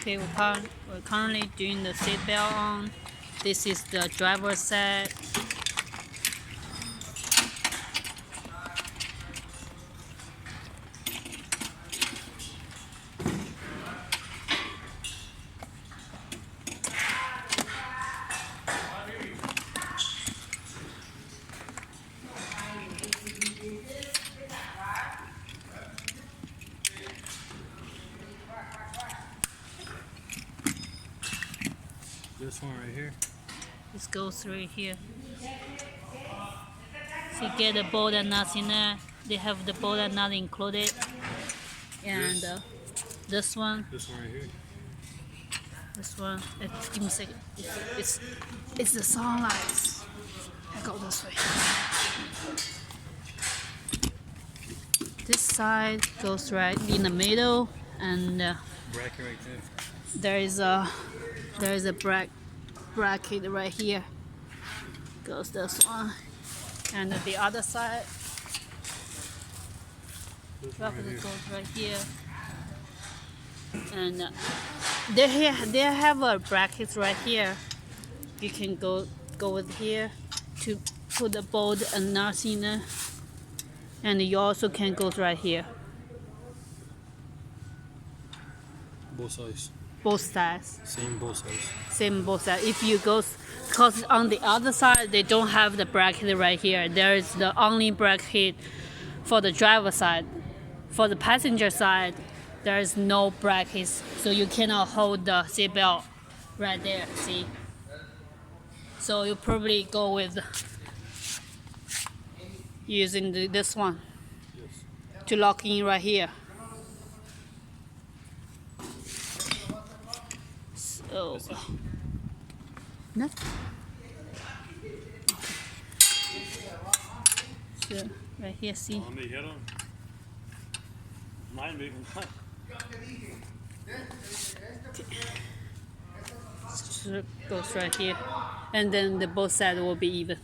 Okay, we're currently doing the seatbelt on. This is the driver's side. This one right here. This goes right here. So you get the bolt and nuts in there. They have the bolt and nut included. And this one. This one right here. This one. Give me a second. It's the sunlight. I go this way. This side goes right in the middle, and Bracket right there. there is a bracket right here. Goes this one, and the other side bracket goes right here. And they have a bracket right here. You can go with here to put the bolt and nuts in there, and you also can go right here. Both sides. Both sides. Same both sides. Same both sides. If you go, because on the other side they don't have the bracket right here. There is the only bracket for the driver side. For the passenger side, there is no brackets, so you cannot hold the seatbelt right there. See? So you probably go with using this one to lock in right here. So, nothing. So right here, see? So it goes right here, and then the both sides will be even.